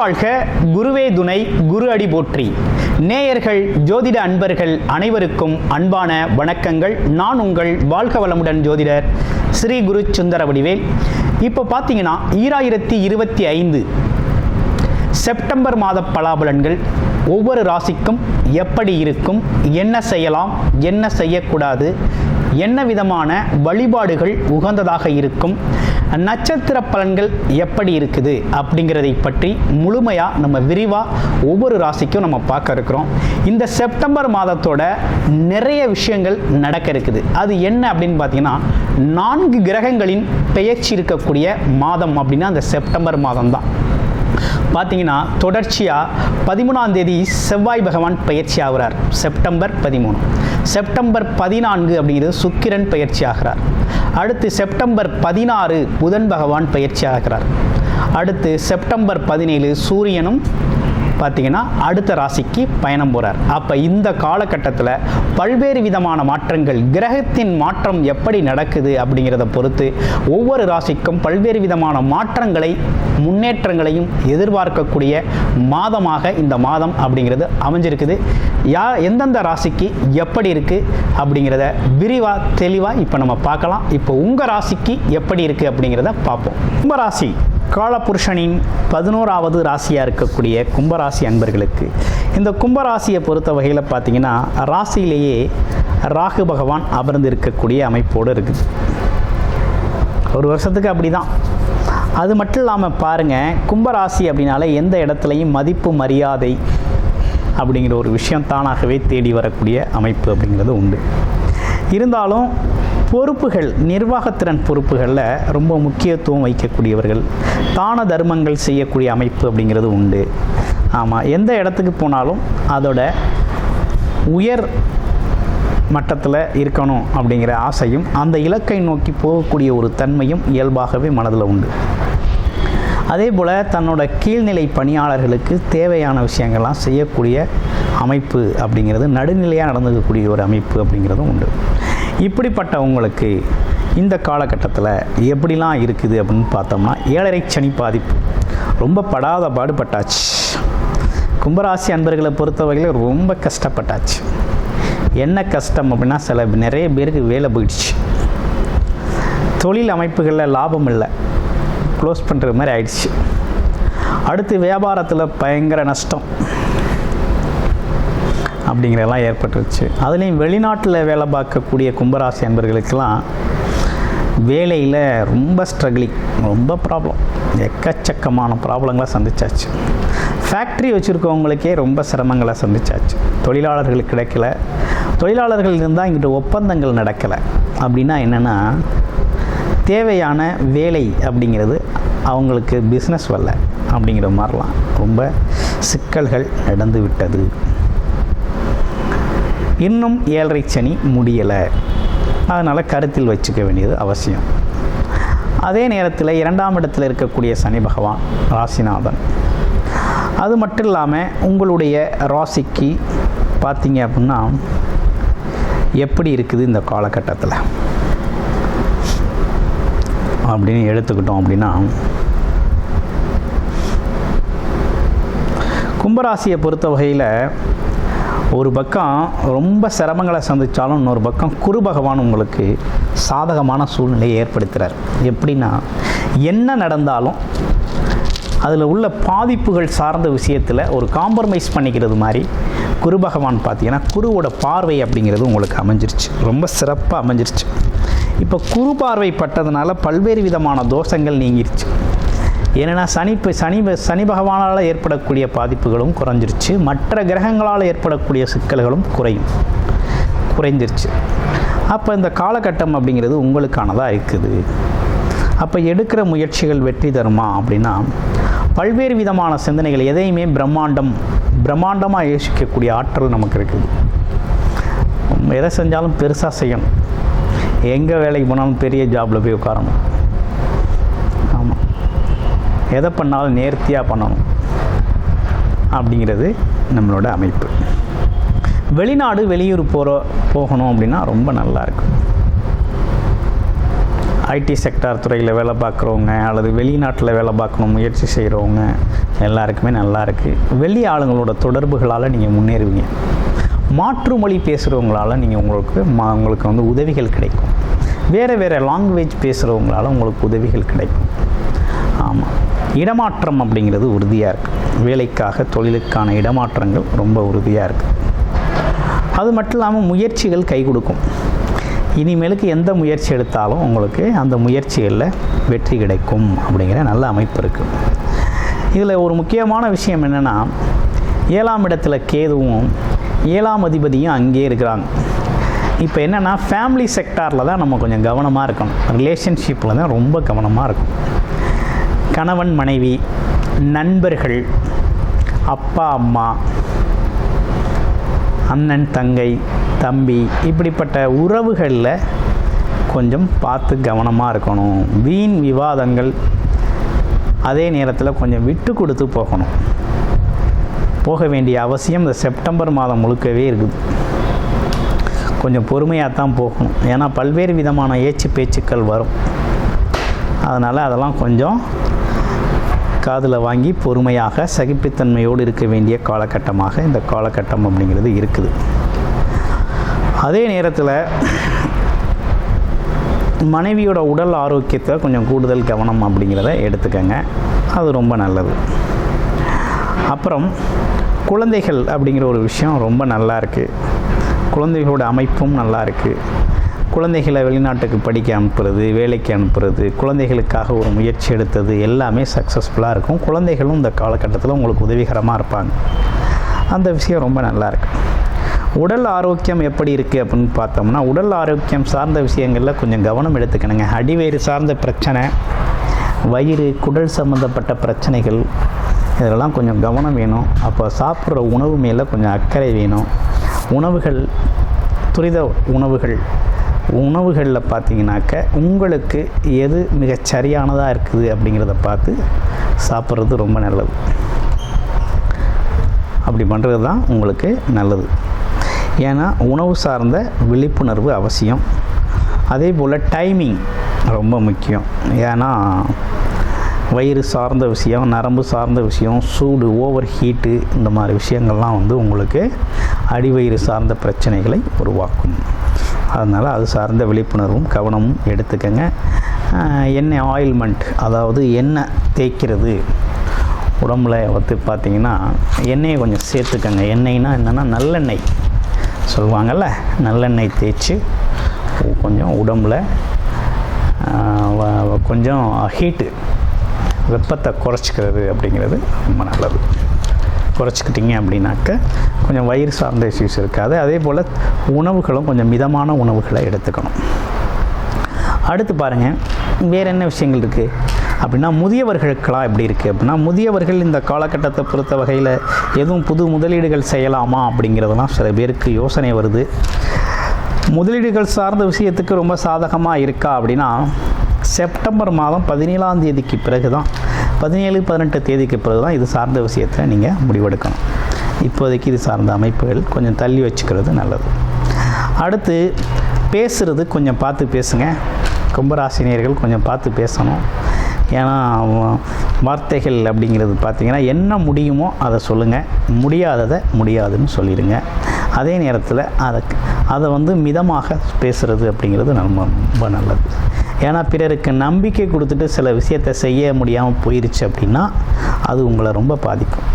வாழ்க, குருவே துணை, குரு அடி போற்றி. நேயர்கள், ஜோதிட அன்பர்கள் அனைவருக்கும் அன்பான வணக்கங்கள். நான் உங்கள் வாழ்க வளமுடன் ஜோதிடர் ஸ்ரீ குரு சுந்தர வடிவேல். இப்போ பார்த்தீங்கன்னா 2025 செப்டம்பர் மாத பலாபலன்கள் ஒவ்வொரு ராசிக்கும் எப்படி இருக்கும், என்ன செய்யலாம், என்ன செய்யக்கூடாது, என்ன விதமான வழிபாடுகள் உகந்ததாக இருக்கும், நட்சத்திர பலன்கள் எப்படி இருக்குது அப்படிங்கிறதை பற்றி முழுமையாக நம்ம விரிவாக ஒவ்வொரு ராசிக்கும் நம்ம பார்க்க இருக்கிறோம். இந்த செப்டம்பர் மாதத்தோட நிறைய விஷயங்கள் நடக்க இருக்குது. அது என்ன அப்படின்னு பார்த்தீங்கன்னா, 4 கிரகங்களின் பெயர்ச்சி இருக்கக்கூடிய மாதம் அப்படின்னா அந்த செப்டம்பர் மாதம் தான். பார்த்தீங்கன்னா தொடர்ச்சியாக 13ஆம் தேதி செவ்வாய் பகவான் பயிற்சி ஆகிறார், செப்டம்பர் 13. செப்டம்பர் 14 அப்படிங்கிறது சுக்கிரன் பயிற்சி ஆகிறார். அடுத்து செப்டம்பர் 16 புதன் பகவான் பயிற்சி ஆகிறார். அடுத்து செப்டம்பர் 17 சூரியனும் பார்த்தீங்கன்னா அடுத்த ராசிக்கு பயணம் போகிறார். அப்போ இந்த காலகட்டத்தில் பல்வேறு விதமான மாற்றங்கள், கிரகத்தின் மாற்றம் எப்படி நடக்குது அப்படிங்கிறத பொறுத்து ஒவ்வொரு ராசிக்கும் பல்வேறு விதமான மாற்றங்களை, முன்னேற்றங்களையும் எதிர்பார்க்கக்கூடிய மாதமாக இந்த மாதம் அப்படிங்கிறது அமைஞ்சிருக்குது. எந்தெந்த ராசிக்கு எப்படி இருக்குது அப்படிங்கிறத விரிவாக தெளிவாக இப்போ நம்ம பார்க்கலாம். இப்போ உங்கள் ராசிக்கு எப்படி இருக்குது அப்படிங்கிறத பார்ப்போம். கும்பராசி காலபுருஷனின் 11வது ராசியாக இருக்கக்கூடிய கும்பராசி அன்பர்களுக்கு, இந்த கும்பராசியை பொறுத்த வகையில் பார்த்தீங்கன்னா ராசியிலேயே ராகு பகவான் அமர்ந்து இருக்கக்கூடிய அமைப்போடு இருக்குது. ஒரு வருஷத்துக்கு அப்படி தான். அது மட்டும் இல்லாமல் பாருங்கள், கும்பராசி அப்படின்னாலே எந்த இடத்துலையும் மதிப்பு மரியாதை அப்படிங்கிற ஒரு விஷயம் தானாகவே தேடி வரக்கூடிய அமைப்பு அப்படிங்கிறது உண்டு. இருந்தாலும் பொறுப்புகள், நிர்வாகத்திறன் பொறுப்புகளில் ரொம்ப முக்கியத்துவம் வைக்கக்கூடியவர்கள், தான தர்மங்கள் செய்யக்கூடிய அமைப்பு அப்படிங்கிறது உண்டு. ஆமாம், எந்த இடத்துக்கு போனாலும் அதோட உயர் மட்டத்தில் இருக்கணும் அப்படிங்கிற ஆசையும், அந்த இலக்கை நோக்கி போகக்கூடிய ஒரு தன்மையும் இயல்பாகவே மனதில் உண்டு. அதே போல் தன்னோட கீழ்நிலை பணியாளர்களுக்கு தேவையான விஷயங்கள்லாம் செய்யக்கூடிய அமைப்பு அப்படிங்கிறது, நடுநிலையாக நடந்துக்கக்கூடிய ஒரு அமைப்பு அப்படிங்கிறதும் உண்டு. இப்படிப்பட்டவங்களுக்கு இந்த காலகட்டத்தில் எப்படிலாம் இருக்குது அப்படின்னு பார்த்தோம்னா, 7.5 சனி பாதிப்பு ரொம்ப படாத பாடுபட்டாச்சு. கும்பராசி அன்பர்களை பொறுத்த வகையில் ரொம்ப கஷ்டப்பட்டாச்சு. என்ன கஷ்டம் அப்படின்னா, நிறைய பேருக்கு வேலை போயிடுச்சு, தொழில் அமைப்புகளில் லாபம் இல்லை, க்ளோஸ் பண்ணுற மாதிரி ஆயிடுச்சு. அடுத்து வியாபாரத்தில் பயங்கர நஷ்டம் அப்படிங்கிறதெல்லாம் ஏற்பட்டுருச்சு. அதுலேயும் வெளிநாட்டில் வேலை பார்க்கக்கூடிய கும்பராசி அன்பர்களுக்கெல்லாம் வேலையில் ரொம்ப ஸ்ட்ரகிளிங், ரொம்ப ப்ராப்ளம், எக்கச்சக்கமான ப்ராப்ளங்களை சந்திச்சாச்சு. ஃபேக்ட்ரி வச்சுருக்கவங்களுக்கே ரொம்ப சிரமங்களை சந்திச்சாச்சு. தொழிலாளர்களுக்கு கிடைக்கல, தொழிலாளர்கள் இருந்தால் இங்கிட்ட ஒப்பந்தங்கள் நடக்கலை. அப்படின்னா என்னென்னா, தேவையான வேலை அப்படிங்கிறது அவங்களுக்கு பிஸ்னஸ் வரல அப்படிங்கிற மாதிரிலாம் ரொம்ப சிக்கல்கள் நடந்து விட்டது. இன்னும் 7.5 சனி முடியலை, அதனால் கருத்தில் வச்சுக்க வேண்டியது அவசியம். அதே நேரத்தில் 2ஆம் இடத்தில் இருக்கக்கூடிய சனி பகவான் ராசிநாதன். அது மட்டும் இல்லாமல் உங்களுடைய ராசிக்கு பார்த்தீங்க அப்படின்னா எப்படி இருக்குது இந்த காலகட்டத்தில் அப்படின்னு எடுத்துக்கிட்டோம் அப்படின்னா, கும்பராசியை பொறுத்த வகையில் ஒரு பக்கம் ரொம்ப சிரமங்களை சந்தித்தாலும் இன்னொரு பக்கம் குரு பகவான் உங்களுக்கு சாதகமான சூழ்நிலையை ஏற்படுத்துகிறார். எப்படின்னா, என்ன நடந்தாலும் அதில் உள்ள பாதிப்புகள் சார்ந்த விஷயத்தில் ஒரு காம்ப்ரமைஸ் பண்ணிக்கிறது மாதிரி குரு பகவான் பார்த்தீங்கன்னா, குருவோட பார்வை அப்படிங்கிறது உங்களுக்கு அமைஞ்சிருச்சு, ரொம்ப சிறப்பாக அமைஞ்சிருச்சு. இப்போ குரு பார்வை பட்டதுனால பல்வேறு விதமான தோஷங்கள் நீங்கிருச்சு. ஏன்னா சனி பகவானால் ஏற்படக்கூடிய பாதிப்புகளும் குறைஞ்சிருச்சு, மற்ற கிரகங்களால் ஏற்படக்கூடிய சிக்கல்களும் குறைஞ்சிருச்சு. அப்போ இந்த காலகட்டம் அப்படிங்கிறது உங்களுக்கானதாக இருக்குது. அப்போ எடுக்கிற முயற்சிகள் வெற்றி தருமா அப்படின்னா, பல்வேறு விதமான சிந்தனைகள், எதையுமே பிரம்மாண்டமாக யோசிக்கக்கூடிய ஆற்றல் நமக்கு இருக்குது. எதை செஞ்சாலும் பெருசாக செய்யணும், எங்கே வேலைக்கு போனாலும் பெரிய ஜாபில் போய் உட்காரணும், ஆமாம், எதை பண்ணாலும் நேர்த்தியாக பண்ணணும் அப்படிங்கிறது நம்மளோட அமைப்பு. வெளிநாடு வெளியூர் போகணும் அப்படின்னா ரொம்ப நல்லாயிருக்கும். ஐடி செக்டார் துறையில் வேலை பார்க்குறவங்க அல்லது வெளிநாட்டில் வேலை பார்க்கணும் முயற்சி செய்கிறவங்க எல்லாருக்குமே நல்லா இருக்குது. வெளி ஆளுங்களோட தொடர்புகளால் நீங்கள் முன்னேறுவீங்க. மாற்று மொழி பேசுகிறவங்களால் நீங்கள் உங்களுக்கு வந்து உதவிகள் கிடைக்கும். வேறு லாங்குவேஜ் பேசுகிறவங்களால உங்களுக்கு உதவிகள் கிடைக்கும். ஆமாம், இடமாற்றம் அப்படிங்கிறது உறுதியாக இருக்குது. வேலைக்காக தொழிலுக்கான இடமாற்றங்கள் ரொம்ப உறுதியாக இருக்குது. அது மட்டும் இல்லாமல் முயற்சிகள் கை கொடுக்கும். இனிமேலுக்கு எந்த முயற்சி எடுத்தாலும் உங்களுக்கு அந்த முயற்சிகளில் வெற்றி கிடைக்கும் அப்படிங்கிற நல்ல அமைப்பு இருக்குது. இதில் ஒரு முக்கியமான விஷயம் என்னென்னா, 7ஆம் இடத்துல கேதுவும் 7ஆம் அதிபதியும் அங்கேயே இருக்கிறாங்க. இப்போ என்னென்னா, ஃபேமிலி செக்டாரில் தான் நம்ம கொஞ்சம் கவனமாக இருக்கணும். ரிலேஷன்ஷிப்பில் தான் ரொம்ப கவனமாக இருக்கும். கணவன் மனைவி, நண்பர்கள், அப்பா அம்மா, அண்ணன் தங்கை, தம்பி, இப்படிப்பட்ட உறவுகளில் கொஞ்சம் பார்த்து கவனமாக இருக்கணும். வீண் விவாதங்கள், அதே நேரத்தில் கொஞ்சம் விட்டு கொடுத்து போகணும். போக வேண்டிய அவசியம் இந்த செப்டம்பர் மாதம் முழுக்கவே இருக்குது. கொஞ்சம் பொறுமையாக தான் போகணும். ஏன்னா பல்வேறு விதமான பேச்சுக்கள் வரும். அதனால் அதெல்லாம் கொஞ்சம் காதில் வாங்கி பொறுமையாக சகிப்புத்தன்மையோடு இருக்க வேண்டிய காலகட்டமாக இந்த காலகட்டம் அப்படிங்கிறது இருக்குது. அதே நேரத்தில் மனைவியோட உடல் ஆரோக்கியத்தை கொஞ்சம் கூடுதல் கவனம் அப்படிங்கிறத எடுத்துக்கங்க. அது ரொம்ப நல்லது. அப்புறம் குழந்தைகள் அப்படிங்கிற ஒரு விஷயம் ரொம்ப நல்லா இருக்குது. குழந்தைகளோட அமைப்பும் நல்லா இருக்குது. குழந்தைகளை வெளிநாட்டுக்கு படிக்க அனுப்புறது, வேலைக்கு அனுப்புறது, குழந்தைகளுக்காக ஒரு முயற்சி எடுத்தது எல்லாமே சக்ஸஸ்ஃபுல்லாக இருக்கும். குழந்தைகளும் இந்த காலகட்டத்தில் உங்களுக்கு உதவிகரமாக இருப்பாங்க. அந்த விஷயம் ரொம்ப நல்லா இருக்குது. உடல் ஆரோக்கியம் எப்படி இருக்குது அப்படின்னு பார்த்தோம்னா, உடல் ஆரோக்கியம் சார்ந்த விஷயங்களில் கொஞ்சம் கவனம் எடுத்துக்கணுங்க. அடிவயிறு சார்ந்த பிரச்சனை, வயிறு, குடல் சம்மந்தப்பட்ட பிரச்சனைகள், இதெல்லாம் கொஞ்சம் கவனம் வேணும். அப்போ சாப்பிட்ற உணவு மேலே கொஞ்சம் அக்கறை வேணும். உணவுகள், துரித உணவுகளில் பார்த்தீங்கன்னாக்க உங்களுக்கு எது மிகச் சரியானதாக இருக்குது அப்படிங்கிறத பார்த்து சாப்பிட்றது ரொம்ப நல்லது. அப்படி பண்ணுறது தான் உங்களுக்கு நல்லது. ஏன்னா உணவு சார்ந்த விழிப்புணர்வு அவசியம். அதே போல் டைமிங் ரொம்ப முக்கியம். ஏன்னா வயிறு சார்ந்த விஷயம், நரம்பு சார்ந்த விஷயம், சூடு, ஓவர் ஹீட்டு, இந்த மாதிரி விஷயங்கள்லாம் வந்து உங்களுக்கு அடிவயிறு சார்ந்த பிரச்சனைகளை உருவாக்கும். அதனால் அது சார்ந்த விழிப்புணர்வும் கவனமும் எடுத்துக்கங்க. எண்ணெய் ஆயில்மெண்ட், அதாவது எண்ணெய் தேய்க்கிறது உடம்புல வந்து பார்த்திங்கன்னா எண்ணெயை கொஞ்சம் சேர்த்துக்கங்க. எண்ணெய்னா என்னென்னா நல்லெண்ணெய் சொல்லுவாங்கள்ல, நல்லெண்ணெய் தேய்ச்சி கொஞ்சம் உடம்பில் கொஞ்சம் ஹீட்டு, வெப்பத்தை குறைச்சிக்கிறது அப்படிங்கிறது ரொம்ப நல்லது. குறைச்சிக்கிட்டிங்க அப்படின்னாக்க கொஞ்சம் வயிறு சார்ந்த இஷ்யூஸ் இருக்காது. அதே போல் உணவுகளும் கொஞ்சம் மிதமான உணவுகளை எடுத்துக்கணும். அடுத்து பாருங்கள், வேறு என்ன விஷயங்கள் இருக்குது அப்படின்னா, முதியவர்களுக்கெல்லாம் எப்படி இருக்குது அப்படின்னா, முதியவர்கள் இந்த காலகட்டத்தை பொறுத்த வகையில் எதுவும் புது முதலீடுகள் செய்யலாமா அப்படிங்கிறதெல்லாம் சில பேருக்கு யோசனை வருது. முதலீடுகள் சார்ந்த விஷயத்துக்கு ரொம்ப சாதகமாக இருக்கா அப்படின்னா, செப்டம்பர் மாதம் 17ஆம் தேதிக்கு பிறகு தான், 17-18 தேதிக்கு பிறகு தான் இது சார்ந்த விஷயத்தில் நீங்கள் முடிவெடுக்கணும். இப்போதைக்கு இது சார்ந்த அமைப்புகள் கொஞ்சம் தள்ளி வச்சுக்கிறது நல்லது. அடுத்து பேசுகிறது கொஞ்சம் பார்த்து பேசுங்க. கும்பராசினியர்கள் கொஞ்சம் பார்த்து பேசணும். ஏன்னா வார்த்தைகள் அப்படிங்கிறது பார்த்திங்கன்னா, என்ன முடியுமோ அதை சொல்லுங்கள், முடியாததை முடியாதுன்னு சொல்லிடுங்க. அதே நேரத்தில் அதை வந்து மிதமாக பேசுகிறது அப்படிங்கிறது ரொம்ப நல்லது. ஏன்னா பிறருக்கு நம்பிக்கை கொடுத்துட்டு சில விஷயத்தை செய்ய முடியாமல் போயிடுச்சு அப்படின்னா அது உங்களை ரொம்ப பாதிக்கும்.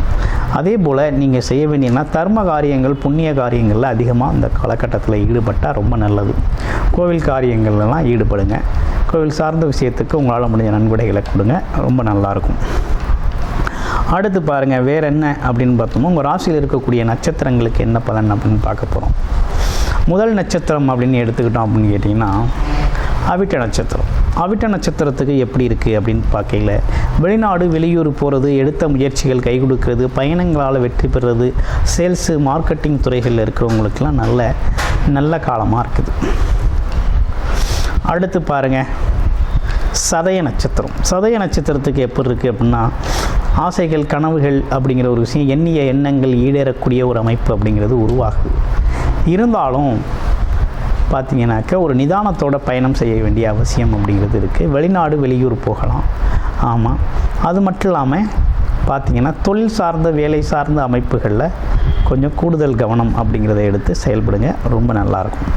அதே போல் நீங்கள் செய்ய வேண்டியன்னா தர்ம காரியங்கள், புண்ணிய காரியங்களில் அதிகமாக இந்த காலகட்டத்தில் ஈடுபட்டால் ரொம்ப நல்லது. கோவில் காரியங்கள்லாம் ஈடுபடுங்க. கோவில் சார்ந்த விஷயத்துக்கு உங்களால் முடிஞ்ச நன்கொடைகளை கொடுங்க, ரொம்ப நல்லாயிருக்கும். அடுத்து பாருங்கள், வேறு என்ன அப்படின்னு பார்த்தோம்னா, உங்கள் ராசியில் இருக்கக்கூடிய நட்சத்திரங்களுக்கு என்ன பலன் அப்படின்னு பார்க்க போகிறோம். முதல் நட்சத்திரம் அப்படின்னு எடுத்துக்கிட்டோம் அப்படின்னு கேட்டிங்கன்னா அவிட்ட நட்சத்திரம். அவிட்ட நட்சத்திரத்துக்கு எப்படி இருக்குது அப்படின்னு பார்க்கல, வெளிநாடு வெளியூர் போகிறது, எடுத்த முயற்சிகள் கை கொடுக்கறது, பயணங்களால் வெற்றி பெறுறது, சேல்ஸு மார்க்கெட்டிங் துறைகளில் இருக்கிறவங்களுக்கெல்லாம் நல்ல காலமாக இருக்குது. அடுத்து பாருங்கள், சதய நட்சத்திரம். சதய நட்சத்திரத்துக்கு எப்படி இருக்குது அப்படின்னா, ஆசைகள், கனவுகள் அப்படிங்கிற ஒரு விஷயம், எண்ணிய எண்ணங்கள் ஈடேறக்கூடிய ஒரு அமைப்பு அப்படிங்கிறது உருவாகுது. இருந்தாலும் பார்த்தீங்கன்னாக்க ஒரு நிதானத்தோட பயணம் செய்ய வேண்டிய அவசியம் அப்படிங்கிறது இருக்குது. வெளிநாடு வெளியூர் போகலாம். ஆமாம், அது மட்டும் இல்லாமல் பார்த்திங்கன்னா தொழில் சார்ந்த வேலை சார்ந்த அமைப்புகளில் கொஞ்சம் கூடுதல் கவனம் அப்படிங்கிறத எடுத்து செயல்படுங்க, ரொம்ப நல்லாயிருக்கும்.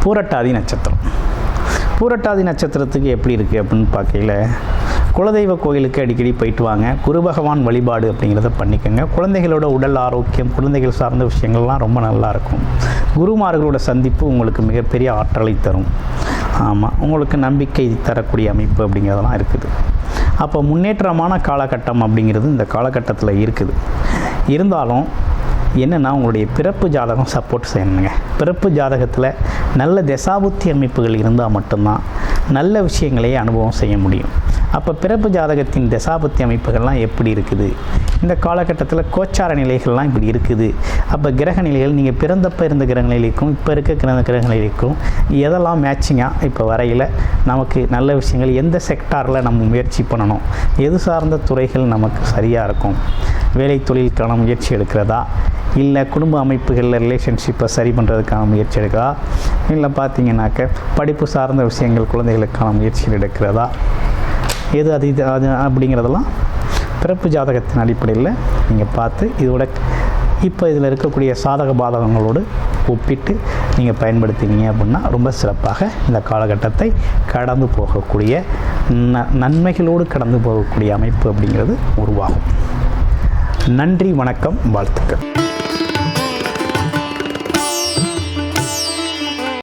பூரட்டாதி நட்சத்திரம். பூரட்டாதி நட்சத்திரத்துக்கு எப்படி இருக்குது அப்படின்னு பார்க்கையில், குலதெய்வ கோயிலுக்கு அடிக்கடி போயிட்டு வாங்க. குரு பகவான் வழிபாடு அப்படிங்கிறத பண்ணிக்கோங்க. குழந்தைகளோட உடல் ஆரோக்கியம், குழந்தைகள் சார்ந்த விஷயங்கள்லாம் ரொம்ப நல்லாயிருக்கும். குருமார்களோட சந்திப்பு உங்களுக்கு மிகப்பெரிய ஆற்றலை தரும். ஆமாம், உங்களுக்கு நம்பிக்கை தரக்கூடிய அமைப்பு அப்படிங்கிறதெல்லாம் இருக்குது. அப்போ முன்னேற்றமான காலகட்டம் அப்படிங்கிறது இந்த காலகட்டத்தில் இருக்குது. இருந்தாலும் என்னென்னா, உங்களுடைய பிறப்பு ஜாதகம் சப்போர்ட் செய்யணுங்க. பிறப்பு ஜாதகத்தில் நல்ல தசாபுத்தி அமைப்புகள் இருந்தால் மட்டும்தான் நல்ல விஷயங்களையே அனுபவம் செய்ய முடியும். அப்போ பிறப்பு ஜாதகத்தின் தசாபுத்தி அமைப்புகள்லாம் எப்படி இருக்குது, இந்த காலகட்டத்தில் கோச்சார நிலைகள்லாம் இப்படி இருக்குது. அப்போ கிரக நிலைகள் நீங்கள் பிறந்தப்போ இருந்த கிரக நிலைக்கும் இப்போ இருக்க கிரக நிலைக்கும் எதெல்லாம் மேட்சிங்காக இப்போ வரையில் நமக்கு நல்ல விஷயங்கள், எந்த செக்டாரில் நம்ம முயற்சி பண்ணணும், எது சார்ந்த துறைகள் நமக்கு சரியாக இருக்கும், வேலை தொழிலுக்கான முயற்சி எடுக்கிறதா, இல்லை குடும்ப அமைப்புகளில் ரிலேஷன்ஷிப்பை சரி பண்ணுறதுக்கான முயற்சி எடுக்கிறதா, இல்லை பார்த்தீங்கன்னாக்க படிப்பு சார்ந்த விஷயங்கள் குழந்தைகளுக்கான முயற்சிகள் எடுக்கிறதா, எது அது அப்படிங்கிறதெல்லாம் பிறப்பு ஜாதகத்தின் அடிப்படையில் நீங்கள் பார்த்து இதோட இப்போ இதில் இருக்கக்கூடிய சாதக பாதகங்களோடு ஒப்பிட்டு நீங்கள் பயன்படுத்தினீங்க அப்படின்னா ரொம்ப சிறப்பாக இந்த காலகட்டத்தை கடந்து போகக்கூடிய நன்மைகளோடு கடந்து போகக்கூடிய அமைப்பு அப்படிங்கிறது உருவாகும். நன்றி, வணக்கம், வாழ்த்துக்கள்.